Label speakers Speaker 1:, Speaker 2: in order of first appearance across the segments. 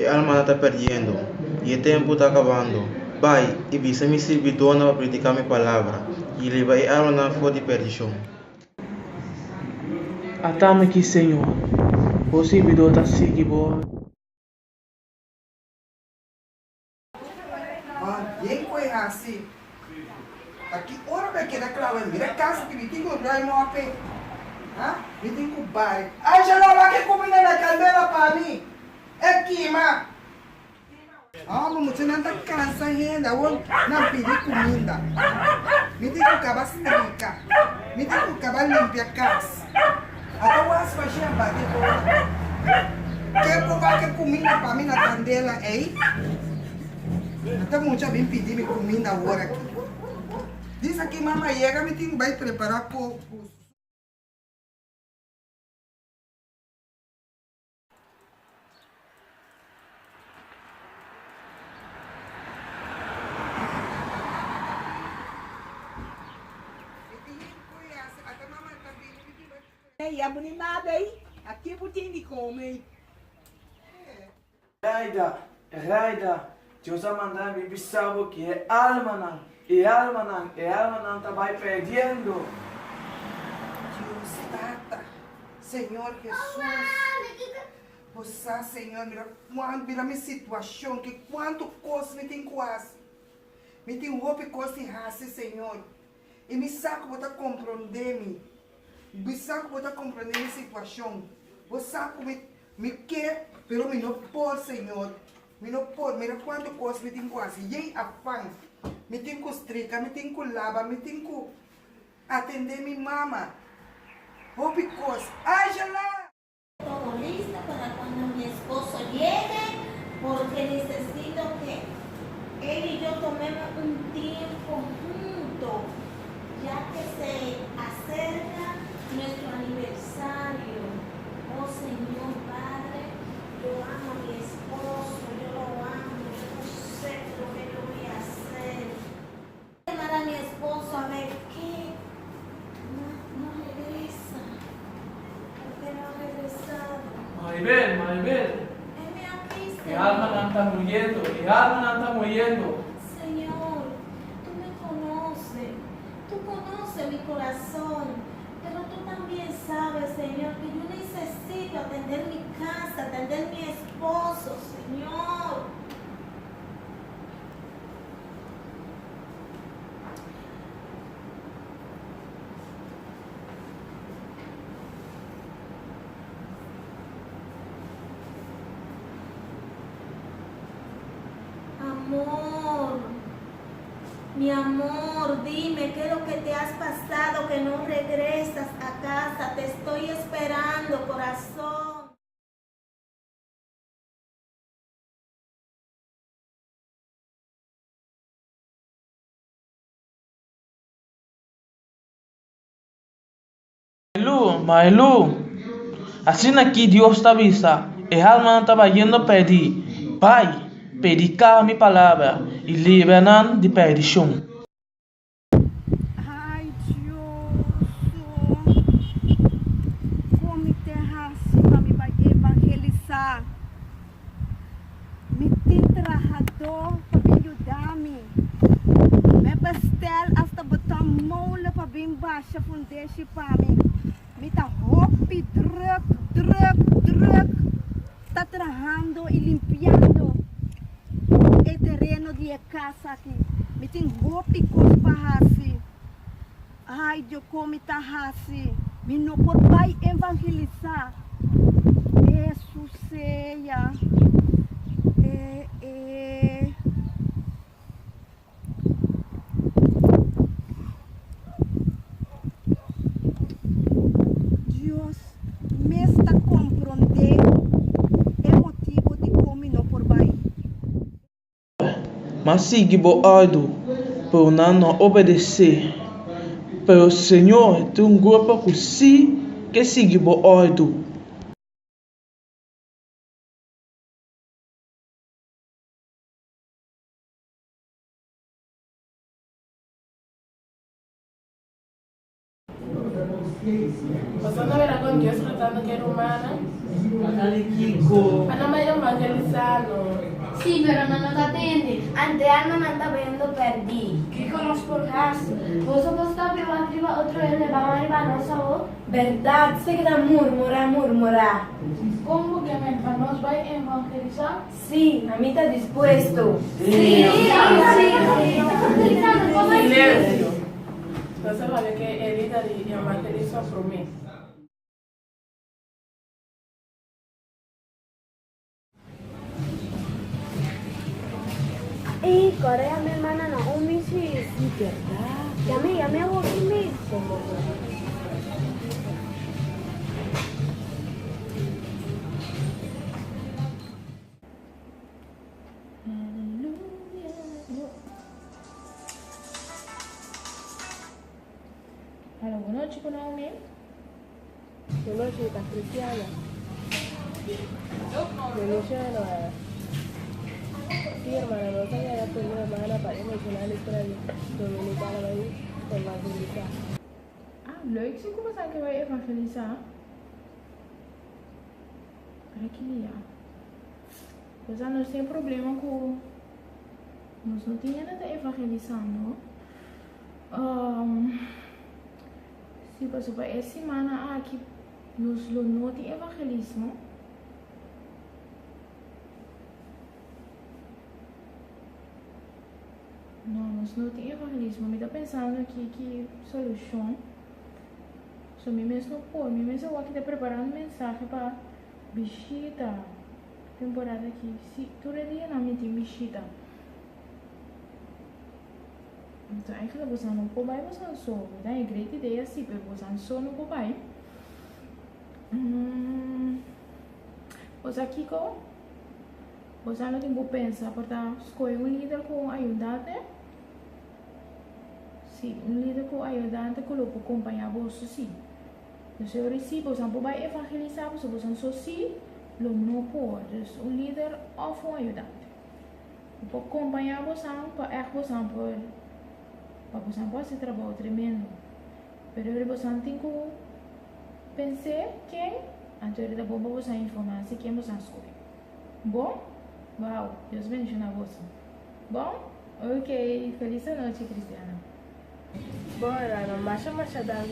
Speaker 1: El alma está perdiendo y el tiempo está acabando. Pai, e visa mi servidor para predicar mi palabra y levar el alma fuera de perdición.
Speaker 2: Atame aqui, Senhor. O servidor está seguindo.
Speaker 3: Bien pues así. Aqui, ora vai quedar claro, mira casa que me tem que olhar em uma pé. Me tem que bar. Ai, já não vai que comida na candela para mim. É queima. Mas você não está cansa ainda, ou não pedir comida. Me tem que acabar se rica. Me tem que acabar limpar a casa. Até o aço vai chegar bater toda. Quer provar que comida para mim na candela, hein? Até muito bem pedir minha comida agora aqui. Diz aqui, mamãe, chega, me tem que preparar pouco.
Speaker 4: E a meninada aí, aqui botinho de comer.
Speaker 5: Raida, Deus a mandar me sabe que é alma não tá vai perdendo.
Speaker 3: Deus, Tata, Senhor Jesus, você, Senhor, mira minha situação, que quanto coisa me tem quase. Me tem roupa e coisa raça, Senhor. E me saco botar compreender-me. Me saco botar compreender minha situação. Você saco me quer, pero me não pode, Senhor. Me não pode, mira quanto coisa me tem quase. E aí, afã. Me tem que estricar, me tem que lavar, me tem que atender minha mama. Roupa e coisa. Ai, já lá!
Speaker 6: Todo listo para cuando mi esposo llegue, porque necesito que él y yo tomemos un tiempo juntos, ya que se acerca nuestro aniversario. Oh Señor Padre, yo amo a mi esposo, yo lo amo, yo no sé lo que yo voy a hacer. Voy a llamar a mi esposo a ver qué no regresa. ¿Por qué no ha regresado?
Speaker 5: Maribel,
Speaker 6: Heme aquí,
Speaker 5: el alma no está muriendo,
Speaker 6: Señor, tú conoces mi corazón, pero tú también sabes, Señor, que yo necesito atender mi casa, atender mi esposo, Señor. Amor, mi amor, dime qué es lo que te has pasado, que no regresas a casa. Te estoy esperando, corazón.
Speaker 2: Mailu, assim aqui Deus está avisa, el alma não estava yendo pedir, Pai, predicar mi palavra e liberar de perdição.
Speaker 4: Ai, Deus, como terra para me vai evangelizar. Me tem trajador para me ajudar-me. Me pastel hasta botar mola para bem baixa fundeixe para mim. Me dá roupa, druk. Está trajando e limpiando o terreno de casa aqui. Me tem roupa e coisa para assim. Ai, Deus, como está assim. Me não pode vai evangelizar. Isso seja. Deus me está compreendendo o motivo de como não por vai.
Speaker 2: Mas siga o ordem, por não obedecer. Pero o Senhor tem grupo que sigue o ordem.
Speaker 7: Você não verá com Deus tratando que era humana. Ana María evangelizando.
Speaker 8: Sí, pero no nos atiende. Ante Alma me anda viendo perdí. ¿Qué conozco por caso? Vos sos está viva arriba, otro vez le va a arriba, no sabor.
Speaker 6: Verdad, se queda murmurar.
Speaker 7: ¿Cómo que nos va a evangelizar?
Speaker 6: Sí, a mí está dispuesto.
Speaker 8: Sí. Evangelizando, ¿cómo es?
Speaker 7: Silencio. Você vai ver que ele evangelizou por mim.
Speaker 8: Y Corea, mi hermana, no, un misis. Sí, ¿verdad? Llame a vos mismo.
Speaker 7: Hola, buenas noches, Naomi.
Speaker 9: Buenas noches, ¿estás cristiana? Cristiana. Sí, hermana, no sabía ya que mi hermana para mencionar la escuela dominicana ahí, evangelizar.
Speaker 7: Leuk. Zie hoe we zijn que vai evangelizar. Para que dia? Pois nós tem problema com nós não tinha nada evangelizando. Se passou para essa semana aqui nos não tem evangelismo. Não, nós não tem evangelismo. Me está pensando aqui que solução. So, mi mesmo por, mi mesmo aqui está preparando mensagem para visita temporada aqui. Se todo dia na minha tem visita. Então, eigenlijk você não pode vai você não só, dá uma grande ideia sim, mas você não só não pode vai. Você aqui com, você não tem que pensar, portanto, escolhe líder com ajudante. Sim, líder com ajudante que pode acompanhar você sim. Dus eu recebi, você não pode evangelizar, você não só sim, não pode. Dus líder ou ajudante. Pode acompanhar você para você pode. Para você pode trabalho tremendo. Pero você tem que pensar quem antes de bom você informar se quem você escolhe. Bom? Uau, Deus bendiga você. Bom? Ok, feliz noite, Cristiana.
Speaker 9: Bora, marcha dança.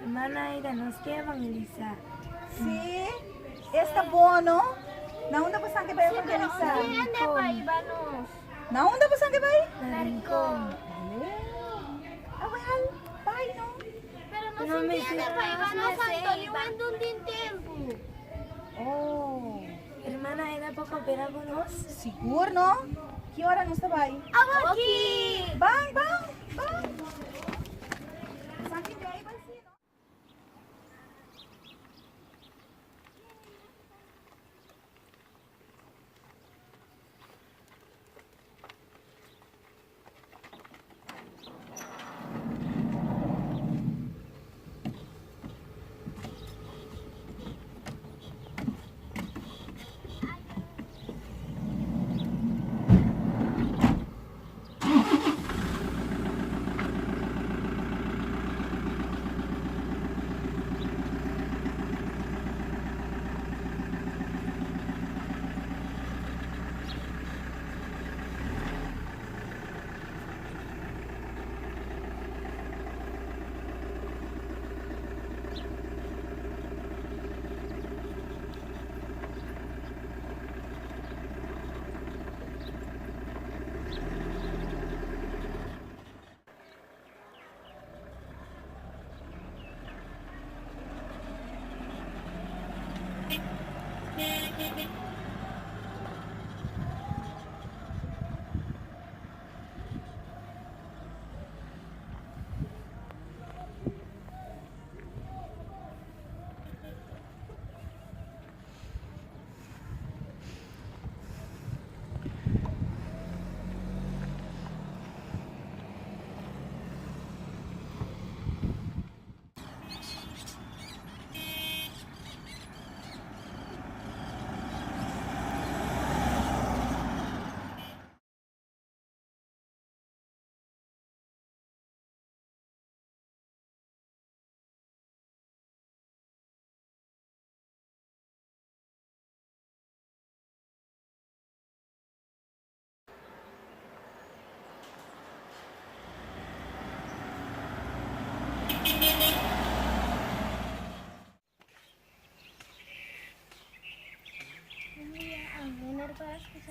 Speaker 8: Hermana Aida, nos quer evangelizar.
Speaker 4: Sí, está bom, não? Na onde você quer evangelizar? Na onde você quer vai?
Speaker 8: Na Rincón.
Speaker 4: Vai, não?
Speaker 8: Pero no me entiende, vamos a Antonio en un tiempo.
Speaker 4: Oh,
Speaker 8: Hermana Aida, ¿puedo cooperar con nos?
Speaker 4: seguro, não? Que hora nós está vai?
Speaker 8: Aquí.
Speaker 4: Bang.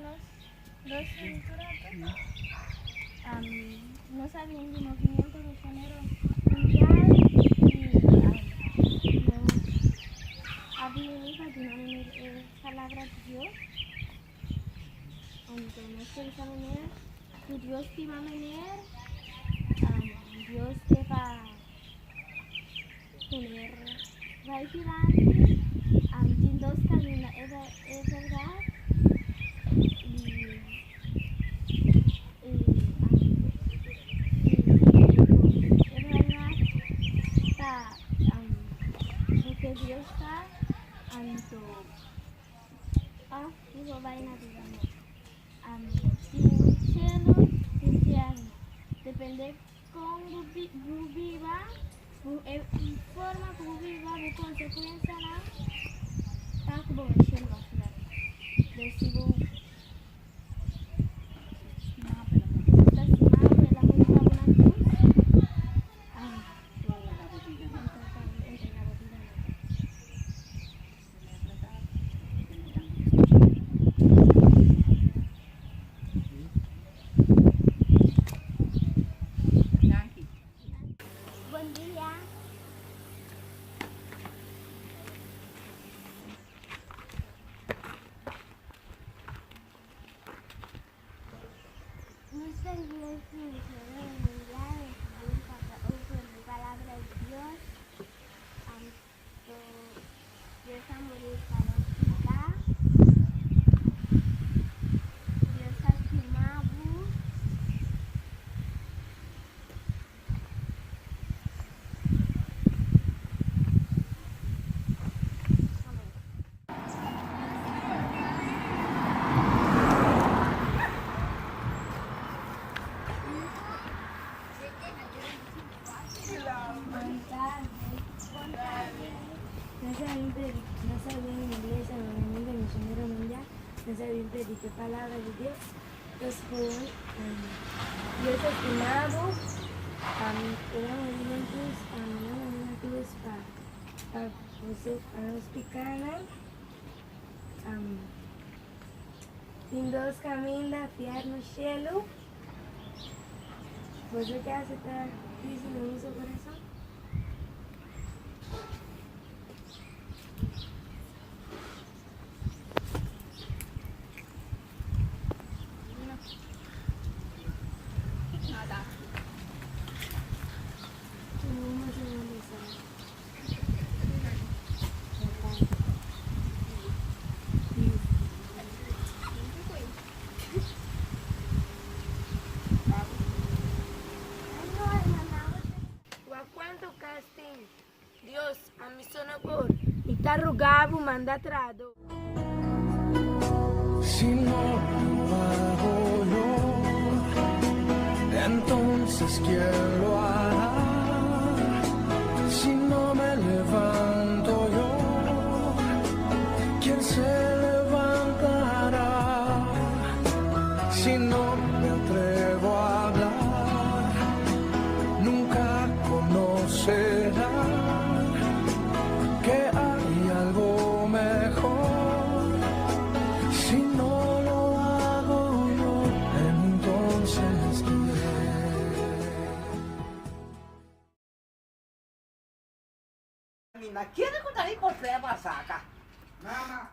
Speaker 8: los literatos no sabían del movimiento misionero mundial y habilidad de palabra de Dios. Entonces, esa manera que Dios te va a venir, Dios te va a tener right delante, en dos caminos, es verdad. Porque Dios está digo vaina digamos cielo infierno depende cómo viva forma como viva de consecuencia está como el cielo va a ser recibo buen día. Nuestra iglesia misionera mundial es la palabra de Dios. Dios ha morido para acá. Dios ha quemado. No sabían en inglés el movimiento misionero mundial, no sabían predicar palabra de Dios. Entonces fueron Dios estimado, eran movimientos para los picanos. Tem dois caminhos da fiar no cielo. Você quer aceitar isso no seu coração? Quanto casting Dios a mi zona por y te rogaba mandatrado.
Speaker 10: Si no lo hago yo, entonces ¿quién lo hará? Si no me levanto yo, ¿quién se levantará? Si no me atrevo a hablar, nunca conocerá que hay algo mejor. Si no lo hago yo, entonces
Speaker 3: ¿quién? ¿Quiere contar ahí con fe para sacar? Nada.